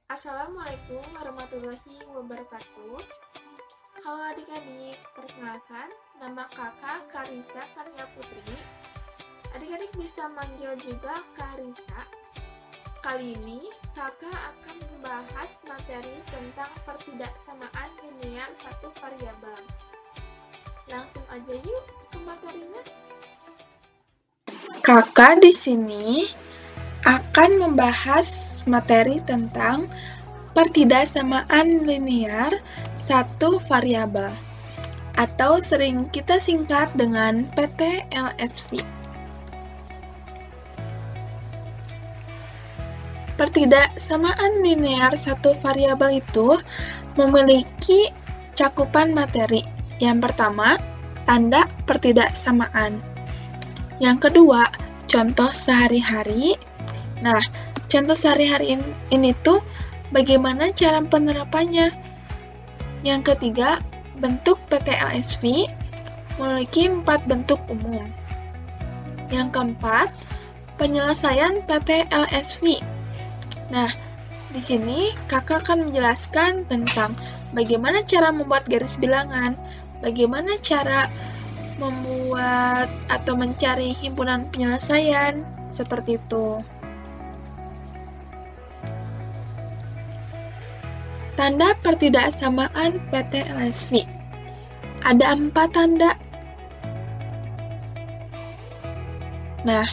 Assalamualaikum warahmatullahi wabarakatuh. Halo adik-adik, perkenalkan, nama kakak Karisa Karnia Putri. Adik-adik bisa manggil juga Kak Risa. Kali ini kakak akan membahas materi tentang pertidaksamaan linear satu variabel. Langsung aja yuk ke materinya. Kakak di sini akan membahas materi tentang pertidaksamaan linear satu variabel atau sering kita singkat dengan PTLSV. Pertidaksamaan linear satu variabel itu memiliki cakupan materi. Yang pertama, tanda pertidaksamaan. Yang kedua, contoh sehari-hari. Nah, contoh sehari-hari ini tuh bagaimana cara penerapannya. Yang ketiga, bentuk PTLSV memiliki 4 bentuk umum. Yang keempat, penyelesaian PTLSV. Nah, di sini kakak akan menjelaskan tentang bagaimana cara membuat garis bilangan, bagaimana cara membuat atau mencari himpunan penyelesaian, seperti itu. Tanda pertidaksamaan PTLSV. Ada 4 tanda. Nah,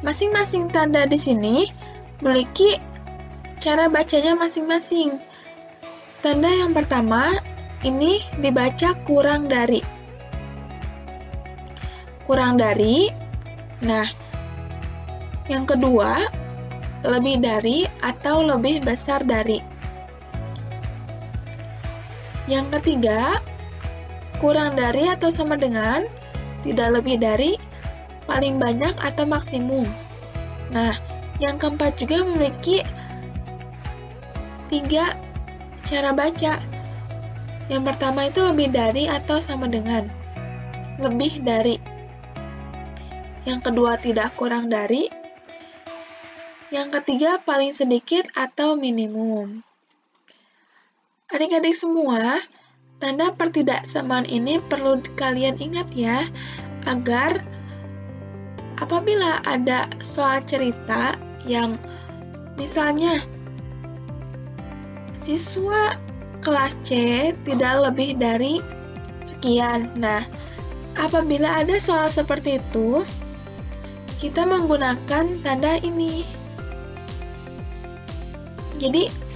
masing-masing tanda di sini memiliki cara bacanya masing-masing. Tanda yang pertama, ini dibaca kurang dari. Kurang dari. Nah, yang kedua, lebih dari atau lebih besar dari. Yang ketiga, kurang dari atau sama dengan, tidak lebih dari, paling banyak atau maksimum. Nah, yang keempat juga memiliki 3 cara baca. Yang pertama itu lebih dari atau sama dengan. Lebih dari. Yang kedua tidak kurang dari. Yang ketiga paling sedikit atau minimum. Adik-adik semua, tanda pertidaksamaan ini perlu kalian ingat ya, agar apabila ada soal cerita yang misalnya siswa kelas C tidak lebih dari sekian. Nah, apabila ada soal seperti itu, kita menggunakan tanda ini. Jadi,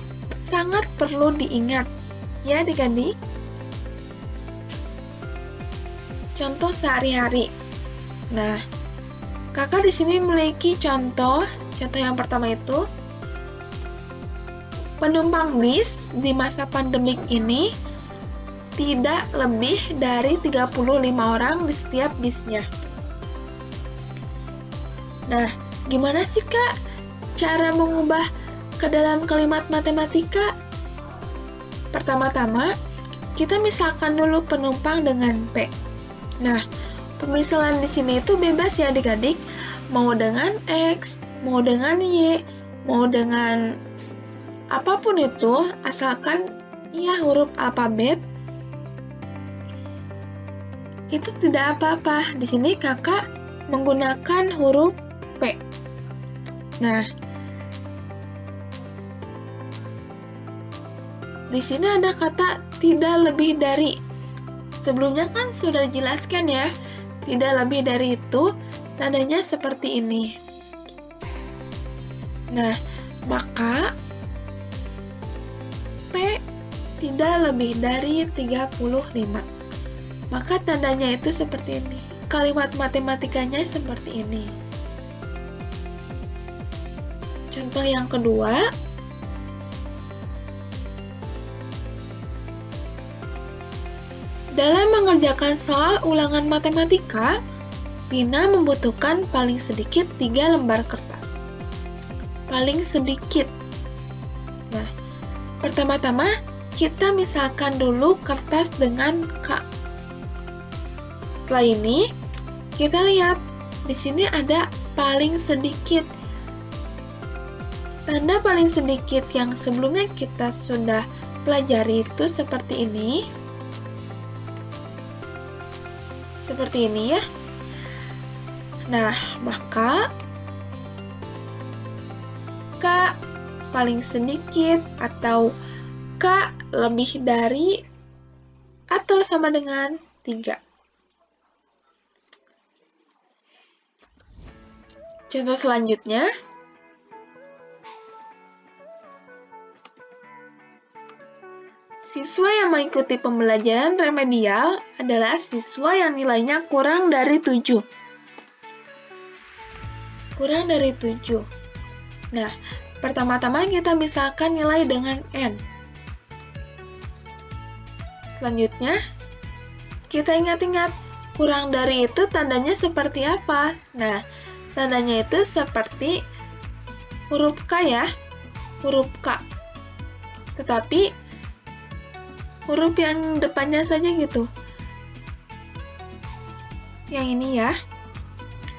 sangat perlu diingat ya adik-adik. Contoh sehari-hari. Nah, kakak di sini memiliki contoh yang pertama itu, penumpang bis di masa pandemik ini tidak lebih dari 35 orang di setiap bisnya. Nah, gimana sih Kak cara mengubah ke dalam kalimat matematika? Pertama-tama, kita misalkan dulu penumpang dengan P. Nah, pemisalan di sini itu bebas ya adik-adik, mau dengan X, mau dengan Y, mau dengan apapun itu, asalkan ya huruf alfabet, itu tidak apa-apa. Di sini kakak menggunakan huruf P. Nah, di sini ada kata tidak lebih dari. Sebelumnya kan sudah dijelaskan ya, tidak lebih dari itu tandanya seperti ini. Nah, maka P tidak lebih dari 35. Maka tandanya itu seperti ini. Kalimat matematikanya seperti ini. Contoh yang kedua, dalam mengerjakan soal ulangan matematika, Pina membutuhkan paling sedikit 3 lembar kertas. Paling sedikit. Nah, pertama-tama kita misalkan dulu kertas dengan K. Setelah ini, kita lihat di sini ada paling sedikit. Tanda paling sedikit yang sebelumnya kita sudah pelajari itu seperti ini. Seperti ini ya. Nah, maka K paling sedikit atau K lebih dari atau sama dengan 3. Contoh selanjutnya, siswa yang mengikuti pembelajaran remedial adalah siswa yang nilainya kurang dari 7. Kurang dari 7. Nah, pertama-tama kita misalkan nilai dengan N. Selanjutnya, kita ingat-ingat, kurang dari itu tandanya seperti apa? Nah, tandanya itu seperti huruf K ya, huruf K. Tetapi huruf yang depannya saja gitu. Yang ini ya.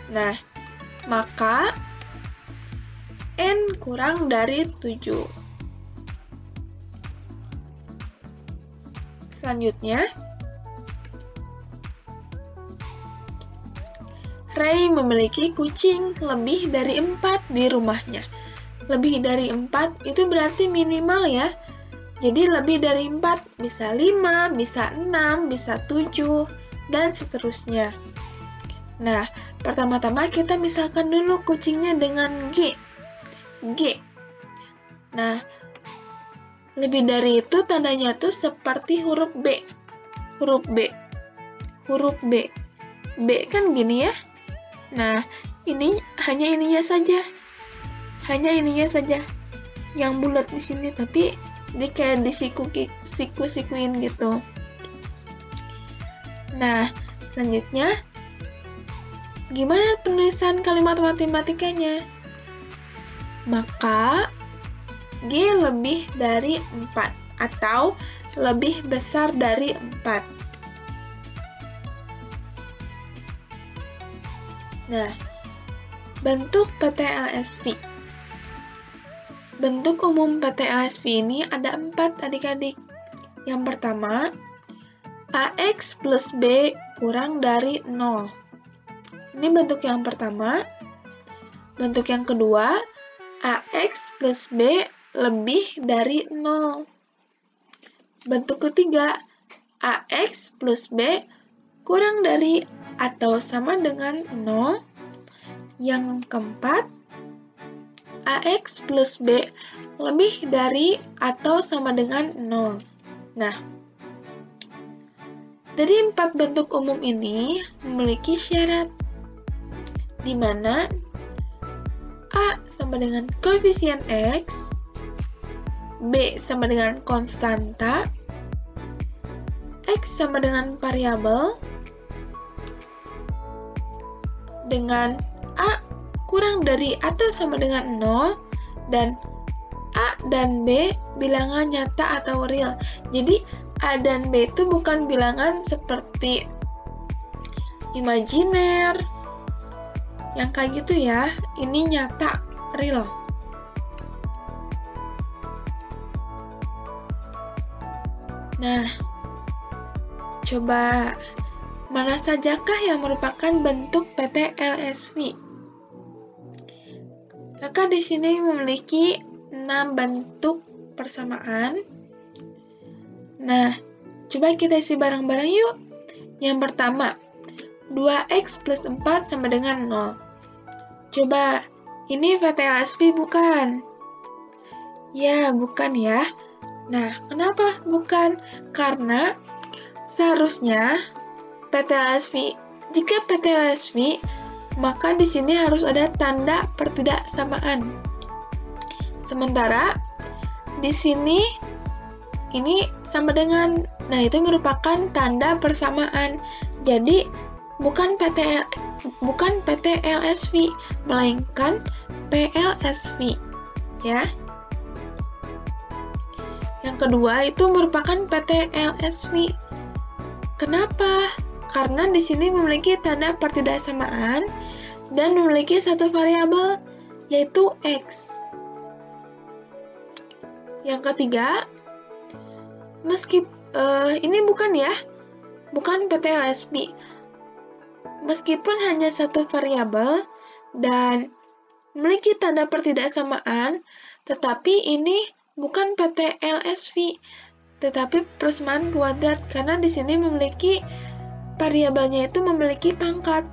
Nah, maka N kurang dari 7. Selanjutnya, Ray memiliki kucing lebih dari 4 di rumahnya. Lebih dari 4 itu berarti minimal ya. Jadi lebih dari 4 bisa 5, bisa 6, bisa 7, dan seterusnya. Nah, pertama-tama kita misalkan dulu kucingnya dengan G. G. Nah, lebih dari itu tandanya tuh seperti huruf B. Huruf B. Huruf B. B kan gini ya. Nah, ini hanya ininya saja. Hanya ininya saja. Yang bulat di sini, tapi dia kayak disiku-sikuin gitu. Nah, selanjutnya, gimana penulisan kalimat matematikanya? Maka G lebih dari 4 atau lebih besar dari 4. Nah, bentuk PT-LSV. Bentuk umum PT-LSV ini ada 4 adik-adik. Yang pertama, AX plus B kurang dari 0. Ini bentuk yang pertama. Bentuk yang kedua, AX plus B lebih dari 0. Bentuk ketiga, AX plus B kurang dari atau sama dengan 0. Yang keempat, AX plus B lebih dari atau sama dengan 0. Nah, dari 4 bentuk umum ini memiliki syarat, di mana A sama dengan koefisien X, B sama dengan konstanta, X sama dengan variabel, dengan A kurang dari atau sama dengan 0, dan A dan B bilangan nyata atau real. Jadi A dan B itu bukan bilangan seperti imajiner, yang kayak gitu ya. Ini nyata, real. Nah, coba mana sajakah yang merupakan bentuk PT-LSV? Kakak di sini memiliki 6 bentuk persamaan. Nah, coba kita isi bareng-bareng yuk. Yang pertama, 2x plus 4 sama dengan 0. Coba, ini PT-LSV bukan? Ya, bukan ya. Nah, kenapa bukan? Karena seharusnya PT-LSV, jika PT-LSV, maka di sini harus ada tanda pertidaksamaan. Sementara di sini ini sama dengan, nah itu merupakan tanda persamaan. Jadi bukan PT-LSV, melainkan PLSV, ya. Yang kedua itu merupakan PT-LSV. Kenapa? Karena di sini memiliki tanda pertidaksamaan dan memiliki satu variabel, yaitu X. Yang ketiga, ini bukan PT-LSP. Meskipun hanya satu variabel dan memiliki tanda pertidaksamaan, tetapi ini bukan PT-LSP, tetapi persamaan kuadrat, karena di sini memiliki variabelnya itu memiliki pangkat.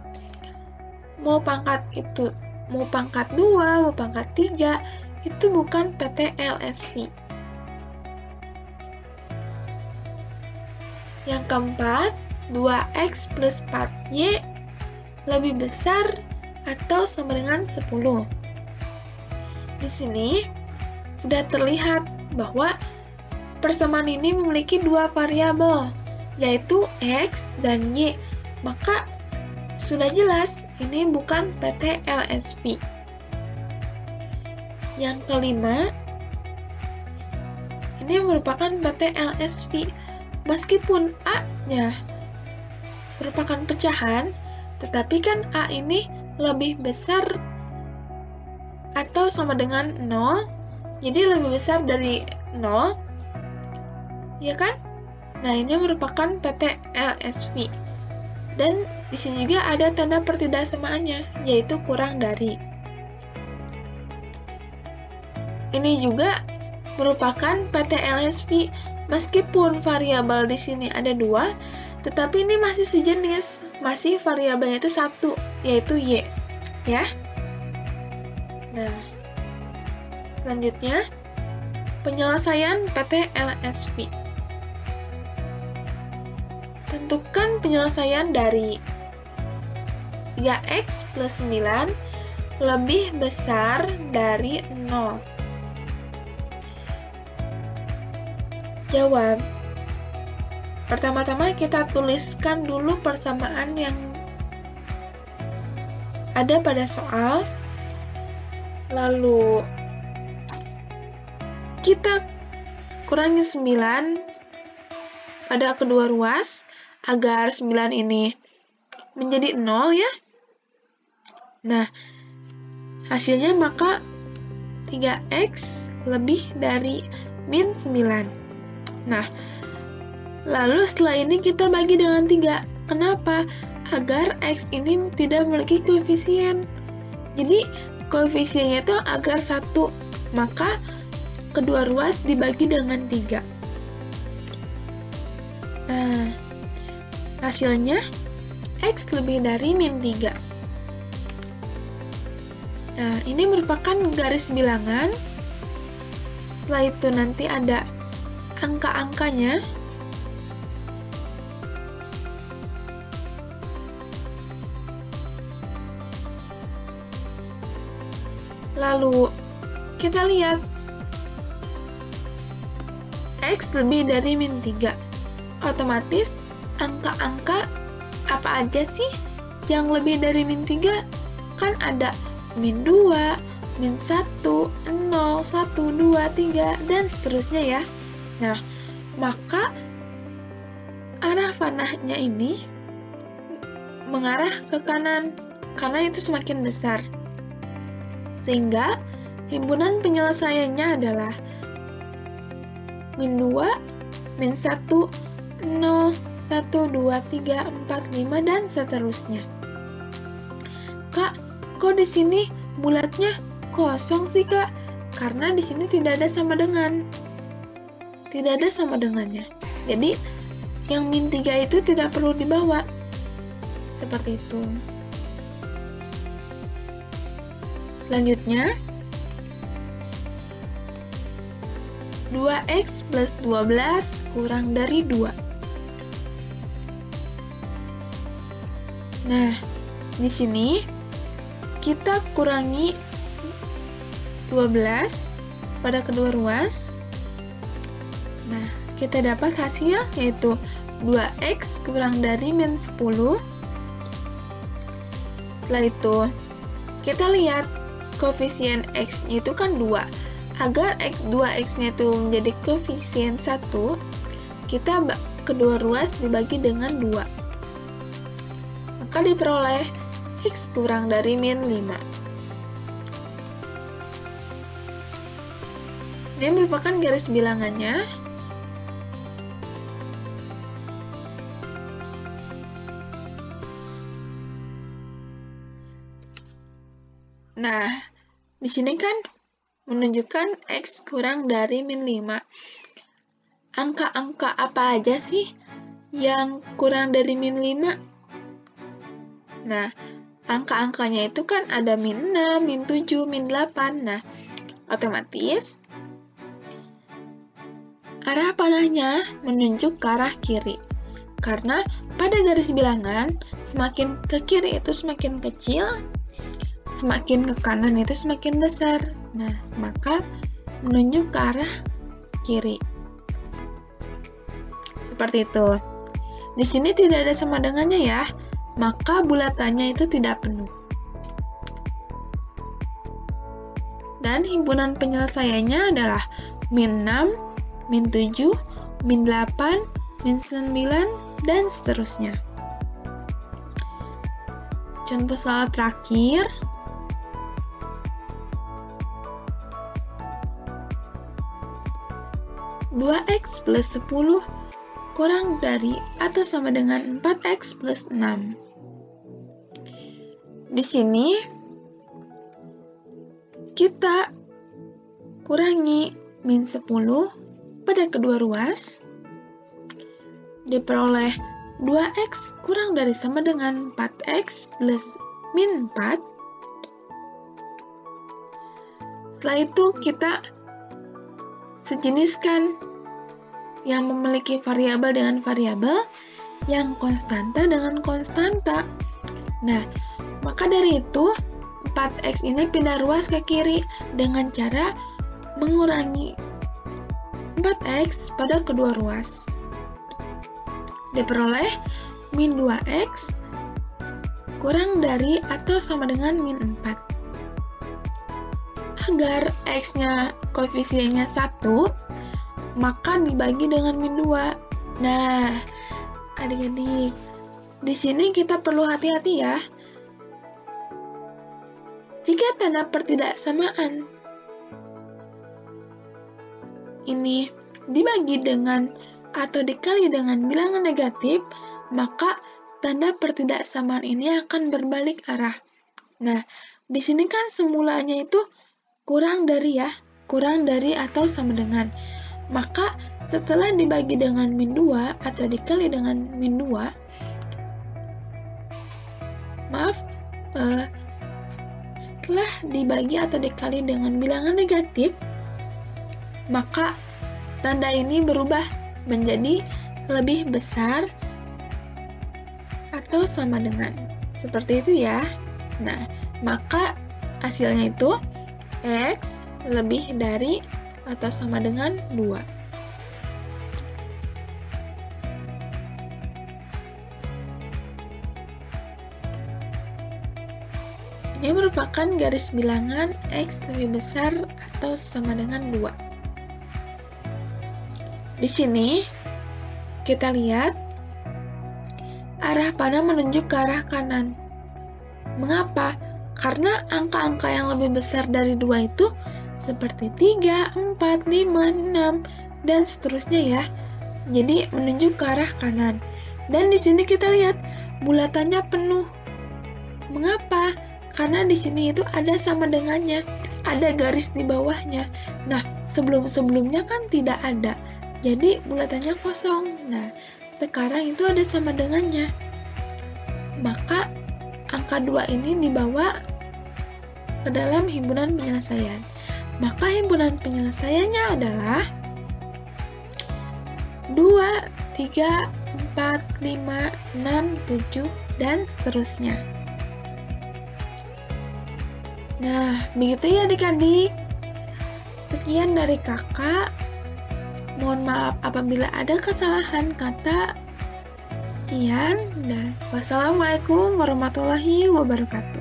Mau pangkat 2, mau pangkat 3, itu bukan PT-LSP. Yang keempat, 2x plus 4y lebih besar atau sama dengan 10. Di sini sudah terlihat bahwa persamaan ini memiliki dua variabel, yaitu x dan y. Maka sudah jelas ini bukan PT-LSP. Yang kelima, ini merupakan PT-LSP. Meskipun A-nya merupakan pecahan, tetapi kan A ini lebih besar atau sama dengan 0, jadi lebih besar dari 0, ya kan? Nah, ini merupakan PT-LSP. Dan di sini juga ada tanda pertidaksamaannya, yaitu kurang dari. Ini juga merupakan PT-LSP. Meskipun variabel di sini ada 2, tetapi ini masih sejenis, masih variabelnya itu 1, yaitu y, ya. Nah, selanjutnya penyelesaian PT-LSP. Tentukan penyelesaian dari 3x plus 9 lebih besar dari 0. Jawab. Pertama-tama kita tuliskan dulu persamaan yang ada pada soal. Lalu kita kurangi 9 pada kedua ruas agar 9 ini menjadi 0 ya. Nah, hasilnya maka 3x lebih dari min 9. Nah, lalu setelah ini kita bagi dengan 3. Kenapa? Agar x ini tidak memiliki koefisien. Jadi, koefisiennya itu agar 1. Maka, kedua ruas dibagi dengan 3. Nah, hasilnya x lebih dari min 3. Nah, ini merupakan garis bilangan. Setelah itu nanti ada angka-angkanya. Lalu kita lihat x lebih dari min 3. Otomatis angka-angka apa aja sih yang lebih dari min 3? Kan ada min 2, min 1, 0, 1, 2, 3, dan seterusnya ya. Nah, maka arah panahnya ini mengarah ke kanan, karena itu semakin besar. Sehingga, himpunan penyelesaiannya adalah min 2, min 1, 0, 1, 2, 3, 4, 5, dan seterusnya. Kak, kok di sini bulatnya kosong sih, Kak? Karena di sini tidak ada sama dengan. Tidak ada sama dengannya. Jadi, yang min 3 itu tidak perlu dibawa. Seperti itu. Selanjutnya, 2x plus 12 kurang dari 2. Nah, di sini kita kurangi 12 pada kedua ruas. Nah, kita dapat hasil yaitu 2x kurang dari min 10. Setelah itu, kita lihat koefisien x-nya itu kan 2. Agar 2x-nya itu menjadi koefisien 1, kita kedua ruas dibagi dengan 2. Maka diperoleh x kurang dari min 5. Ini merupakan garis bilangannya. Nah, di sini kan menunjukkan X kurang dari min 5. Angka-angka apa aja sih yang kurang dari min 5? Nah, angka-angkanya itu kan ada min 6, min 7, min 8. Nah, otomatis arah panahnya menunjuk ke arah kiri. Karena pada garis bilangan, semakin ke kiri itu semakin kecil, semakin ke kanan itu semakin besar. Nah, maka menunjuk ke arah kiri. Seperti itu. Di sini tidak ada sama dengannya ya, maka bulatannya itu tidak penuh. Dan himpunan penyelesaiannya adalah min 6, min 7, min 8, min 9, dan seterusnya. Contoh soal terakhir. Dua X plus 10 kurang dari atau sama dengan 4X plus 6. Di sini kita kurangi min 10 pada kedua ruas, diperoleh 2X kurang dari sama dengan 4X plus min 4. Setelah itu kita sejeniskan yang memiliki variabel dengan variabel, yang konstanta dengan konstanta. Nah, maka dari itu 4X ini pindah ruas ke kiri dengan cara mengurangi 4X pada kedua ruas. Diperoleh min 2X kurang dari atau sama dengan min 4. Agar X-nya koefisiennya 1, maka dibagi dengan min 2. Nah, adik-adik, di sini kita perlu hati-hati ya. Jika tanda pertidaksamaan ini dibagi dengan atau dikali dengan bilangan negatif, maka tanda pertidaksamaan ini akan berbalik arah. Nah, di sini kan semulanya itu kurang dari ya, kurang dari atau sama dengan. Maka setelah dibagi dengan min 2 atau dikali dengan min 2, setelah dibagi atau dikali dengan bilangan negatif, maka tanda ini berubah menjadi lebih besar atau sama dengan. Seperti itu ya. Nah, maka hasilnya itu X lebih dari atau sama dengan 2. Ini merupakan garis bilangan X lebih besar atau sama dengan 2. Di sini kita lihat arah panah menunjuk ke arah kanan. Mengapa? Karena angka-angka yang lebih besar dari 2 itu seperti 3, 4, 5, 6, dan seterusnya ya. Jadi menunjuk ke arah kanan. Dan di sini kita lihat bulatannya penuh. Mengapa? Karena di sini itu ada sama dengannya, ada garis di bawahnya. Nah, sebelum-sebelumnya kan tidak ada. Jadi bulatannya kosong. Nah, sekarang itu ada sama dengannya. Maka angka 2 ini dibawa ke dalam himpunan penyelesaian. Maka himpunan penyelesaiannya adalah 2, 3, 4, 5, 6, 7, dan seterusnya. Nah, begitu ya adik-adik. Sekian dari kakak. Mohon maaf apabila ada kesalahan kata. Sekian, dan wassalamualaikum warahmatullahi wabarakatuh.